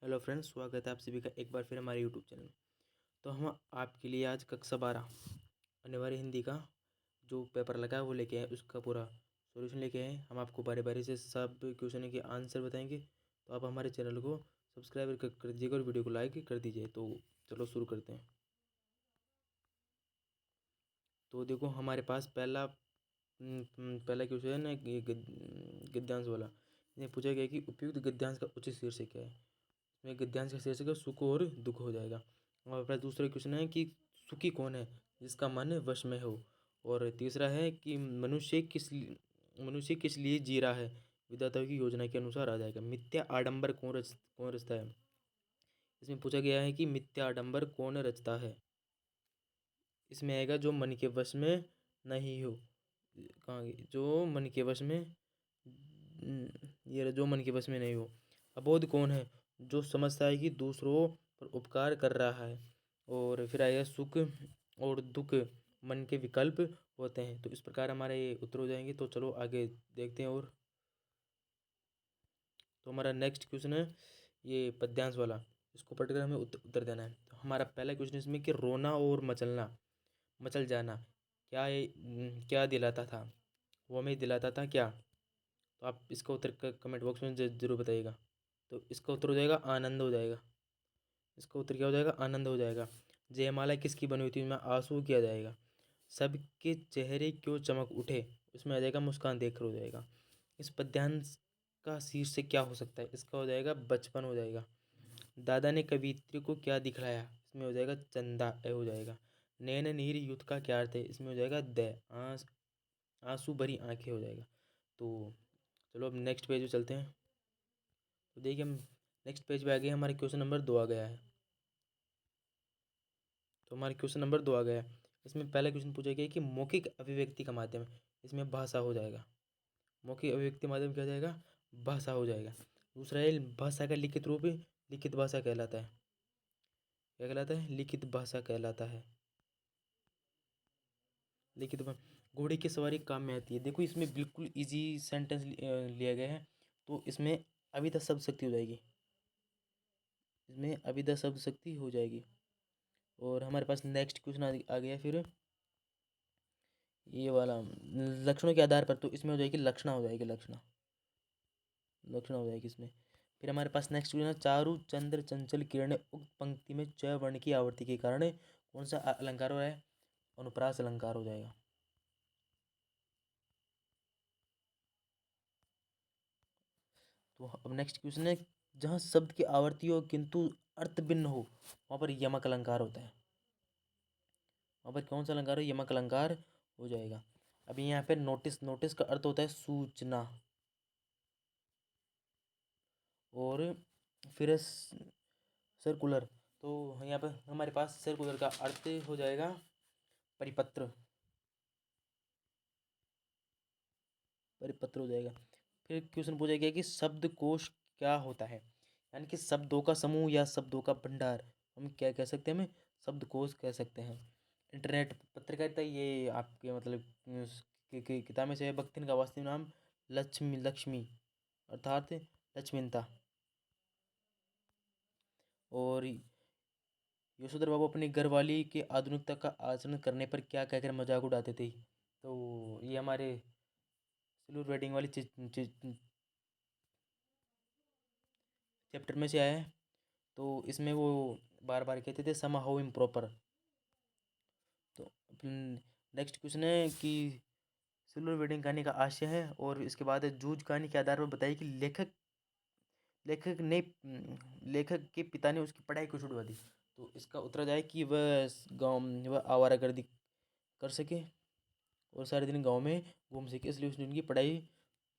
Hello friends, स्वागत है आप सभी का एक बार फिर हमारे यूट्यूब चैनल में। तो हम आपके लिए आज कक्षा 12 अनिवार्य हिंदी का जो पेपर लगा है वो लेके आए, उसका पूरा सॉल्यूशन लेके आए। हम आपको बारी बारी से सब क्वेश्चन के आंसर बताएंगे। तो आप हमारे चैनल को सब्सक्राइब कर दीजिएगा और वीडियो को लाइक कर दीजिए। तो चलो शुरू करते हैं। तो देखो, हमारे पास पहला क्वेश्चन है ये गद्यांश वाला। ये पूछा गया कि उपयुक्त गद्यांश का उचित शीर्षक क्या है। इसमें गद्यांश का शीर्षक है सुख और दुख हो जाएगा। और फिर दूसरा क्वेश्चन है कि सुखी कौन है जिसका मन वश में हो। और तीसरा है कि मनुष्य किस लिए जी रहा है, विधाता की योजना के अनुसार आ जाएगा। मिथ्या आडंबर कौन रचता है। इसमें पूछा गया है कि मिथ्या आडंबर कौन रचता है। इसमें आएगा जो मन के वश में नहीं हो। कहाँ गई? जो मन के वश में ये जो मन के वश में नहीं हो। अबोध कौन है जो समझता है कि दूसरों पर उपकार कर रहा है। और फिर आएगा सुख और दुख मन के विकल्प होते हैं। तो इस प्रकार हमारे ये उत्तर हो जाएंगे। तो चलो आगे देखते हैं। और तो हमारा नेक्स्ट क्वेश्चन है ये पद्यांश वाला। इसको पढ़कर हमें उत्तर देना है। तो हमारा पहला क्वेश्चन इसमें कि रोना और मचल जाना क्या दिलाता था। वो हमें दिलाता था क्या। तो आप इसका उत्तर कमेंट बॉक्स में जरूर बताइएगा। तो इसका उत्तर हो जाएगा आनंद हो जाएगा। इसका उत्तर क्या हो जाएगा, आनंद हो जाएगा। जयमाला किसकी बनी हुई थी, में आंसू किया जाएगा। सबके चेहरे क्यों चमक उठे, उसमें आ जाएगा मुस्कान देखकर हो जाएगा। इस पद्यांश का शीर्षक क्या हो सकता है। इसका हो जाएगा बचपन हो जाएगा। दादा ने कवित्री को क्या दिखलाया, इसमें हो जाएगा चंदा हो जाएगा। नैन नीर युद्ध का क्या अर्थ है, इसमें हो जाएगा आंसू भरी आंखें हो जाएगा। तो चलो अब नेक्स्ट पेज पे चलते हैं। तो देखिए हम नेक्स्ट पेज पे आ गए। हमारे क्वेश्चन नंबर 2 आ गया है। तो हमारे क्वेश्चन नंबर 2 आ गया है। इसमें पहला क्वेश्चन पूछा गया है कि मौखिक अभिव्यक्ति का माध्यम, इसमें भाषा हो जाएगा। मौखिक अभिव्यक्ति माध्यम क्या हो जाएगा, भाषा हो जाएगा। दूसरा है भाषा का लिखित रूप लिखित भाषा कहलाता है। क्या कहलाता है, लिखित भाषा कहलाता है। लिखित घोड़े की सवारी काम में आती है। देखो इसमें बिल्कुल इजी सेंटेंस लिया गया है। तो इसमें अभिधा शब्द शक्ति हो जाएगी। इसमें अभिधा शब्द शक्ति हो जाएगी। और हमारे पास नेक्स्ट क्वेश्चन आ गया फिर ये वाला लक्षणों के आधार पर। तो इसमें हो जाएगी लक्षणा हो जाएगी। लक्षणा हो जाएगी इसमें। फिर हमारे पास नेक्स्ट क्वेश्चन है चारु चंद्र चंचल किरण उक्त पंक्ति में च वर्ण की आवृत्ति के कारण कौन सा अलंकार हो रहा है, अनुप्रास अलंकार हो जाएगा। तो अब नेक्स्ट क्वेश्चन है जहाँ शब्द की आवृत्ति हो किंतु अर्थ भिन्न हो वहाँ पर यमक अलंकार होता है। वहाँ पर कौन सा अलंकार हो, यमक अलंकार हो जाएगा। अभी यहाँ पे नोटिस का अर्थ होता है सूचना। और फिर सर्कुलर। तो यहाँ पर हमारे पास सर्कुलर का अर्थ हो जाएगा परिपत्र। परिपत्र हो जाएगा। फिर क्वेश्चन पूछा गया कि शब्दकोश क्या होता है, यानी कि शब्दों का समूह या शब्दों का भंडार हम क्या कह सकते हैं, हमें शब्दकोश कह सकते हैं। इंटरनेट पत्रकारिता ये आपके मतलब किताब में से है। बख्तिन का वास्तविक नाम लक्ष्मी अर्थात लक्ष्मीनता। और यशोधर बाबू अपनी घरवाली के आधुनिकता का आचरण करने पर क्या कहकर मजाक उड़ाते थे। तो ये हमारे सिल्वर वेडिंग वाली चैप्टर में से आया है। तो इसमें वो बार बार कहते थे समा हाउ इम्प्रॉपर। तो नेक्स्ट क्वेश्चन है कि सिल्वर वेडिंग कहानी का आशय है। और इसके बाद जूझ कहानी के आधार पर बताइए कि लेखक के पिता ने उसकी पढ़ाई क्यों छुड़वा दी। तो इसका उत्तर जाए कि वह आवारागर्दी कर सके और सारे दिन गांव में घूम सके, इसलिए उसने उनकी पढ़ाई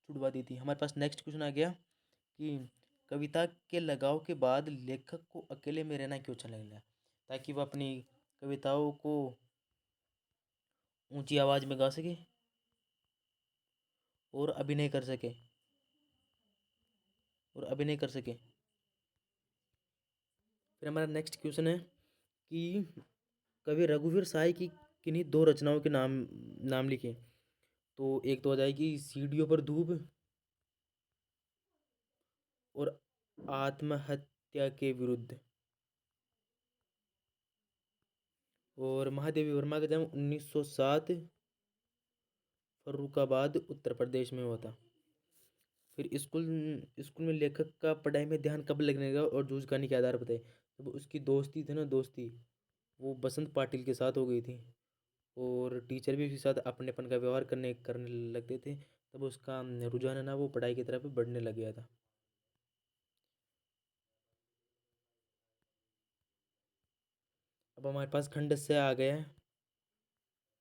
छुड़वा दी थी। हमारे पास नेक्स्ट क्वेश्चन आ गया कि कविता के लगाव के बाद लेखक को अकेले में रहना क्यों अच्छा लगता है, ताकि वह अपनी कविताओं को ऊंची आवाज़ में गा सके और अभिनय कर सके फिर हमारा नेक्स्ट क्वेश्चन है कि कवि रघुवीर साय की किन्हीं दो रचनाओं के नाम लिखे। तो एक तो आ जाएगी सीढ़ियों पर धूप और आत्महत्या हत्या के विरुद्ध। और महादेवी वर्मा का जन्म 1907 फर्रुखाबाद उत्तर प्रदेश में हुआ था। फिर स्कूल स्कूल में लेखक का पढ़ाई में ध्यान कब लगने लगा और जूझ कहानी के आधार बताए। जब उसकी दोस्ती थी ना, दोस्ती वो बसंत पाटिल के साथ हो गई थी और टीचर भी उसके साथ अपनेपन का व्यवहार करने करने लगते थे, तब उसका रुझान है ना वो पढ़ाई की तरफ बढ़ने लग गया था। अब हमारे पास खंड से आ गया है,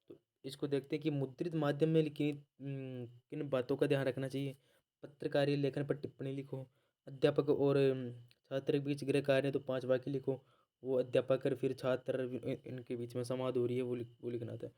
तो इसको देखते हैं कि मुद्रित माध्यम में लिखी किन बातों का ध्यान रखना चाहिए। पत्रकारीय लेखन पर टिप्पणी लिखो। अध्यापक और छात्र के बीच गृह कार्य है तो 5 वाक्य लिखो। वो अध्यापक और फिर छात्र इनके बीच में संवाद हो रही है, वो लिखना था।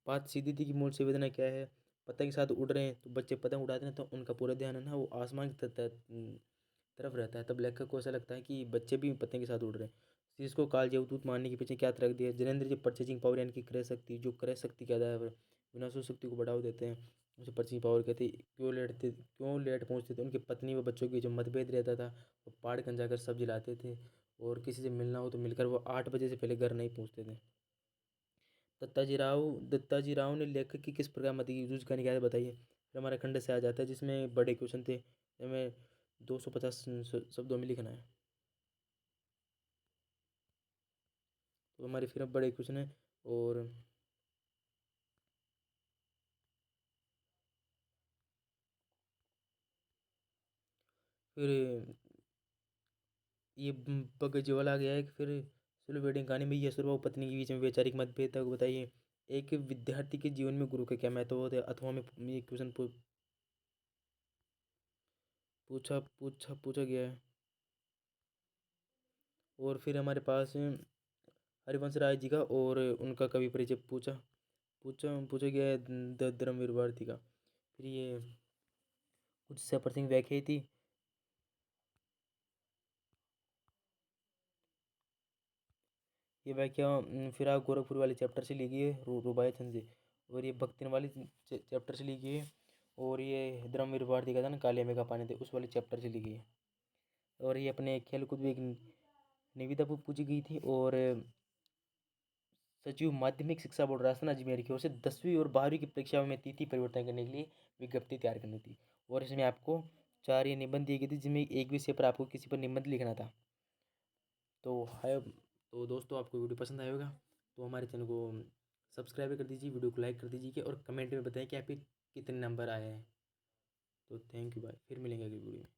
बात सीधी थी कि मूल संवेदना क्या है। पतंग के साथ उड़ रहे हैं तो बच्चे पतंग उड़ाते हैं तो उनका पूरा ध्यान है ना वो आसमान की तरफ रहता है, तब लेखक को ऐसा लगता है कि बच्चे भी पतंग के साथ उड़ रहे हैं। जिसको काल अवधूत मानने के पीछे क्या तर्क दिया। जैनेंद्र जी परचेजिंग पावर यानी कि क्रय शक्ति, जो क्रय शक्ति कहता है विनाशो शक्ति को बढ़ावा देते हैं, उसे परचेजिंग पावर कहते हैं। क्यों लेट पहुंचते थे। उनकी पत्नी व बच्चों के बीच मतभेद रहता था। वो पहाड़ कन जाकर सब्जी लाते थे और किसी से मिलना हो तो मिलकर वो 8 बजे से पहले घर नहीं पहुंचते थे। दत्ताजी राव ने लेखक की किस प्रकार मत यूज करने की आदत बताइए। फिर हमारा खंड से आ जाता है जिसमें बड़े क्वेश्चन थे, हमें 250 शब्दों में लिखना है। तो हमारे फिर अब बड़े क्वेश्चन है। और फिर ये बगजवाल आ गया है कि फिर सोलो वेडिंग कहानी में यशोर व पत्नी के बीच में वैचारिक मतभेद तक बताइए। एक विद्यार्थी के जीवन में गुरु का क्या महत्व होता है। अथवा में ये क्वेश्चन पूछा गया है। और फिर हमारे पास हरिवंश राय जी का और उनका कवि परिचय पूछा गया है धर्मवीर भारती का। फिर ये कुछ सप्रसिंग व्याख्या थी। ये व्याख्या फिर आप गोरखपुर वाले चैप्टर से ली गई है रुबाई छंद से। और ये भक्तिन वाले चैप्टर से ली गई है। और ये धर्मवीर भारती का था ना काले में का पानी थे उस वाले चैप्टर से ली गई है। और ये अपने खेलकूद भी एक निविदा पूछी गई थी। और सचिव माध्यमिक शिक्षा बोर्ड राजस्थान अजमेर की ओर से 10वीं और 12वीं की परीक्षाओं में तिथि परिवर्तन करने के लिए विज्ञप्ति तैयार करनी थी। और इसमें आपको 4 ये निबंध दिए गए थे जिसमें एक विषय पर आपको किसी पर निबंध लिखना था। तो है तो दोस्तों आपको वीडियो पसंद आएगा तो हमारे चैनल को सब्सक्राइब कर दीजिए, वीडियो को लाइक कर दीजिए और कमेंट में बताएं कि आपके कितने नंबर आए हैं। तो थैंक यू, बाय, फिर मिलेंगे अगली वीडियो में।